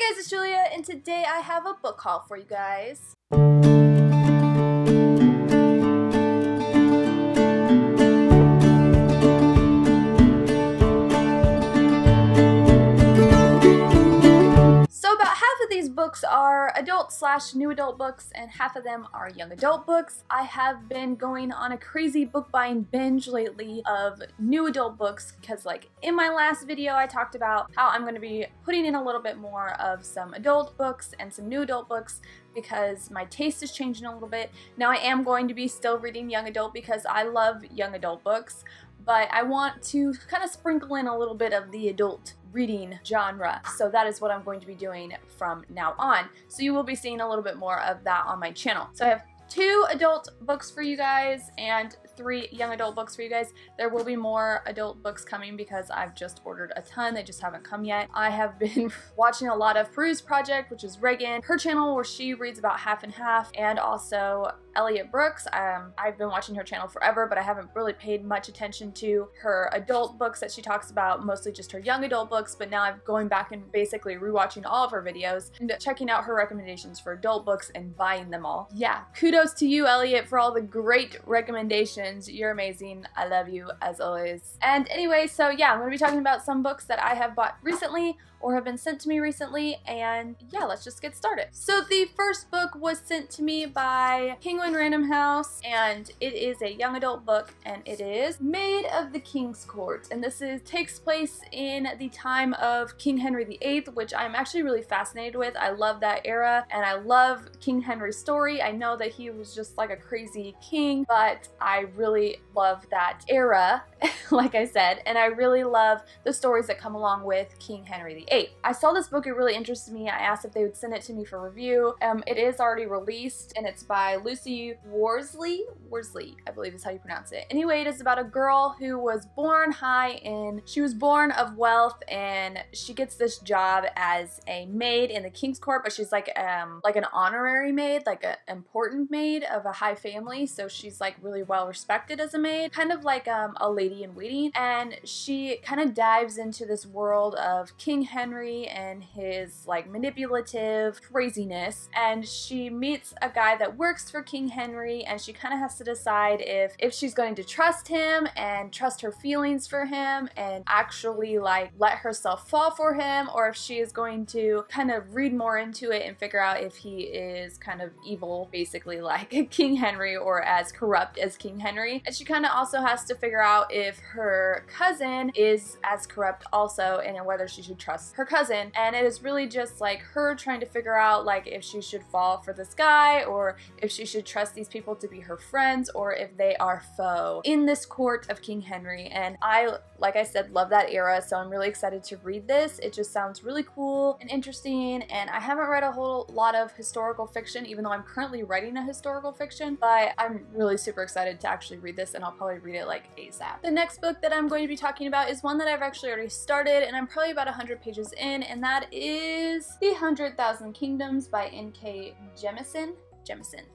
Hey guys, it's Julia, and today I have a book haul for you guys. So about half of these books are adult/new adult books, and half of them are young adult books. I have been going on a crazy book buying binge lately of new adult books because, like, in my last video I talked about how I'm going to be putting in a little bit more of some adult books and some new adult books because my taste is changing a little bit. Now I am going to be still reading young adult because I love young adult books, but I want to kind of sprinkle in a little bit of the adult reading genre. So that is what I'm going to be doing from now on. So you will be seeing a little bit more of that on my channel. So I have 2 adult books for you guys and 3 young adult books for you guys. There will be more adult books coming because I've just ordered a ton. They just haven't come yet. I have been watching a lot of Peruse Project, which is Reagan, her channel where she reads about half and half, and also Elliot Brooks. I've been watching her channel forever, but I haven't really paid much attention to her adult books that she talks about, mostly just her young adult books, but now I'm going back and basically rewatching all of her videos and checking out her recommendations for adult books and buying them all. Yeah, kudos to you, Elliot, for all the great recommendations. You're amazing. I love you as always. And anyway, so yeah, I'm going to be talking about some books that I have bought recently or have been sent to me recently, and yeah, let's just get started. So the first book was sent to me by Penguin Random House, and it is a young adult book, and it is Maid of the King's Court, and this takes place in the time of King Henry VIII, which I'm actually really fascinated with. I love that era, and I love King Henry's story. I know that he was just like a crazy king, but I really love that era, like I said, and I really love the stories that come along with King Henry VIII. I saw this book, it really interested me. I asked if they would send it to me for review. It is already released, and it's by Lucy Worsley, I believe is how you pronounce it. Anyway, it is about a girl who was born she was born of wealth, and she gets this job as a maid in the king's court, but she's like an honorary maid, like an important maid of a high family, so she's like really well respected as a maid, kind of like a lady in waiting, and she kind of dives into this world of King Henry and his like manipulative craziness, and she meets a guy that works for King Henry, and she kind of has to decide if she's going to trust him and trust her feelings for him and actually like let herself fall for him, or if she is going to kind of read more into it and figure out if he is kind of evil, basically like King Henry, or as corrupt as King Henry. And she kind of also has to figure out if her cousin is as corrupt also, and whether she should trust her cousin. And it is really just like her trying to figure out like if she should fall for this guy, or if she should trust these people to be her friends, or if they are foe in this court of King Henry. And I, like I said, love that era, so I'm really excited to read this. It just sounds really cool and interesting, and I haven't read a whole lot of historical fiction, even though I'm currently writing a historical fiction, but I'm really super excited to actually read this, and I'll probably read it like ASAP. The next book that I'm going to be talking about is one that I've actually already started, and I'm probably about 100 pages in, and that is The 100,000 Kingdoms by N.K. Jemisin,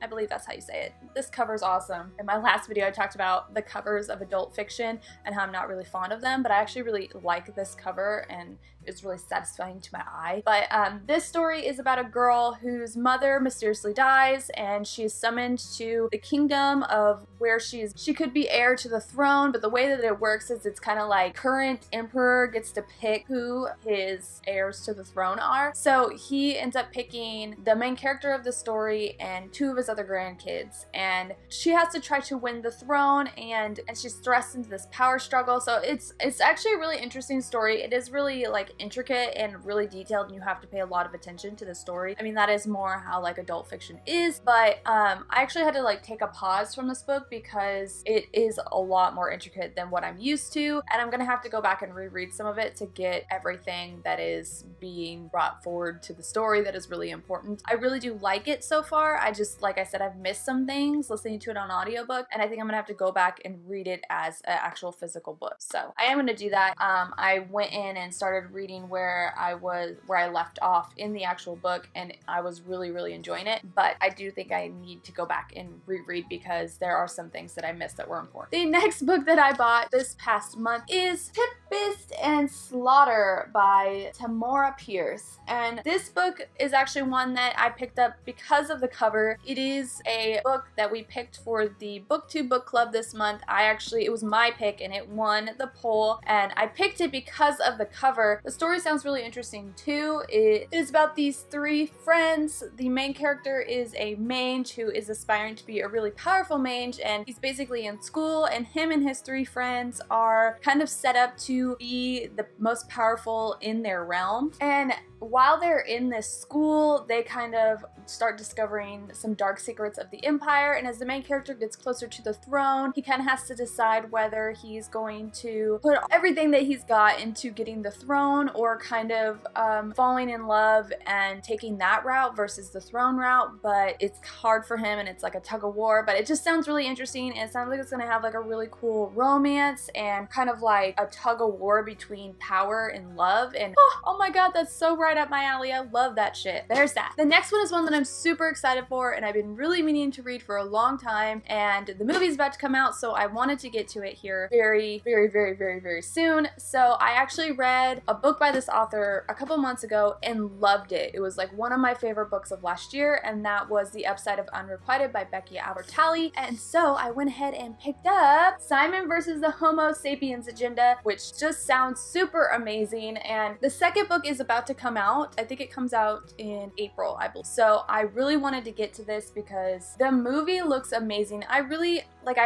I believe that's how you say it. This cover's awesome. In my last video I talked about the covers of adult fiction and how I'm not really fond of them, but I actually really like this cover and it's really satisfying to my eye. But this story is about a girl whose mother mysteriously dies, and she is summoned to the kingdom of where she could be heir to the throne, but the way that it works is it's kind of like current emperor gets to pick who his heirs to the throne are. So he ends up picking the main character of the story and 2 of his other grandkids, and she has to try to win the throne, and she's thrust into this power struggle. So it's actually a really interesting story. It is really like intricate and really detailed, and you have to pay a lot of attention to the story. I mean, that is more how like adult fiction is, but I actually had to like take a pause from this book because it is a lot more intricate than what I'm used to, and I'm gonna have to go back and reread some of it to get everything that is being brought forward to the story that is really important. I really do like it so far. I just, like I said, I've missed some things listening to it on audiobook, and I think I'm gonna have to go back and read it as an actual physical book. So I am gonna do that. I went in and started reading where I left off in the actual book, and I was really enjoying it, but I do think I need to go back and reread because there are some things that I missed that were important. The next book that I bought this past month is Hippest and Slaughter by Tamora Pierce. And this book is actually one that I picked up because of the cover. It is a book that we picked for the BookTube book club this month. It was my pick and it won the poll, and I picked it because of the cover. The story sounds really interesting too. It is about these three friends. The main character is a mage who is aspiring to be a really powerful mage, and he's basically in school, and him and his three friends are kind of set up to be the most powerful in their realm. And while they're in this school, they kind of start discovering some dark secrets of the Empire, and as the main character gets closer to the throne, he kind of has to decide whether he's going to put everything that he's got into getting the throne, or kind of falling in love and taking that route versus the throne route. But it's hard for him, and it's like a tug of war, but it just sounds really interesting, and it sounds like it's gonna have like a really cool romance and kind of like a tug of war between power and love. And oh my god, that's so right up my alley. I love that shit. There's that. The next one is one that I'm super excited for, and I've been really meaning to read for a long time, and the movie's about to come out, so I wanted to get to it here very, very, very, very, very soon. So I actually read a book by this author a couple months ago and loved it. It was like one of my favorite books of last year, and that was The Upside of Unrequited by Becky Albertalli. And so I went ahead and picked up Simon versus the Homo Sapiens Agenda, which just sounds super amazing. And the second book is about to come out. I think it comes out in April, I believe. So I really wanted to get to this because the movie looks amazing. I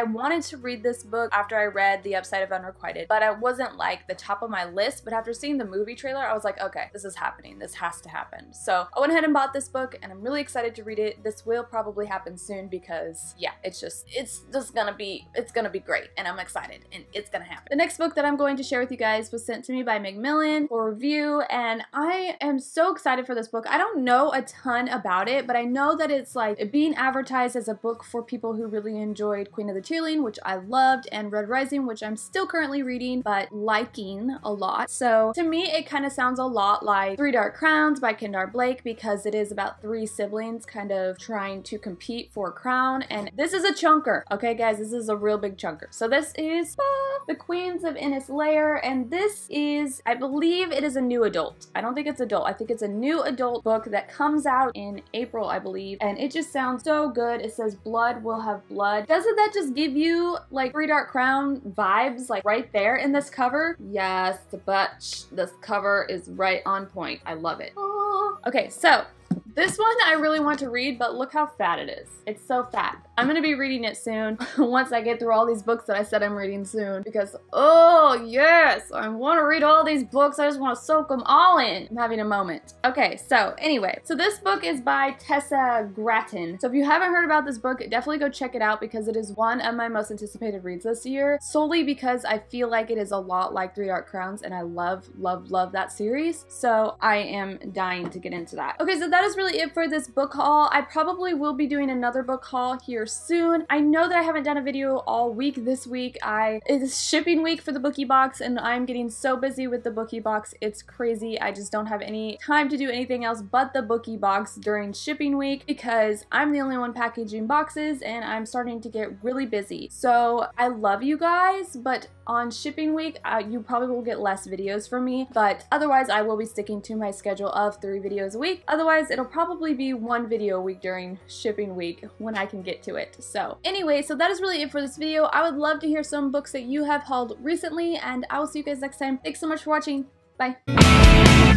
wanted to read this book after I read The Upside of Unrequited, but it wasn't like the top of my list. But after seeing the movie trailer, I was like, okay, this is happening. This has to happen. So I went ahead and bought this book, and I'm really excited to read it. This will probably happen soon because yeah, it's gonna be great, and I'm excited, and it's gonna happen. The next book that I'm going to share with you guys was sent to me by Macmillan for review, and I am so excited for this book. I don't know a ton about it, but I know that it's like being advertised as a book for people who really enjoyed Queen of the Tearling, which I loved, and Red Rising, which I'm still currently reading but liking a lot. So to me, it kind of sounds a lot like Three Dark Crowns by Kendar Blake, because it is about three siblings kind of trying to compete for a crown, and this is a chunker. Okay guys, this is a real big chunker. So this is The Queens of Innis Lair, and this is, I believe it is a new adult. I don't think it's adult. I think it's a new adult book that comes out in April, I believe, and it just sounds so good. It says blood will have blood. Doesn't that just give you like Three Dark Crown vibes like right there in this cover? Yes, but this cover is right on point. I love it. Okay, so this one I really want to read, but look how fat it is. It's so fat. I'm gonna be reading it soon once I get through all these books that I said I'm reading soon, because oh yes, I want to read all these books. I just want to soak them all in. I'm having a moment. Okay, so anyway, so this book is by Tessa Gratton. So if you haven't heard about this book, definitely go check it out, because it is one of my most anticipated reads this year, solely because I feel like it is a lot like Three Dark Crowns, and I love, love, love that series. So I am dying to get into that. Okay, so that is really it for this book haul. I probably will be doing another book haul here soon. I know that I haven't done a video all week this week. It's shipping week for the Bookie Box, and I'm getting so busy with the Bookie Box. It's crazy. I just don't have any time to do anything else but the Bookie Box during shipping week, because I'm the only one packaging boxes, and I'm starting to get really busy. So I love you guys, but on shipping week, you probably will get less videos from me, but otherwise I will be sticking to my schedule of 3 videos a week. Otherwise, it'll probably be 1 video a week during shipping week when I can get to it. So anyway, so that is really it for this video. I would love to hear some books that you have hauled recently, and I will see you guys next time. Thanks so much for watching. Bye.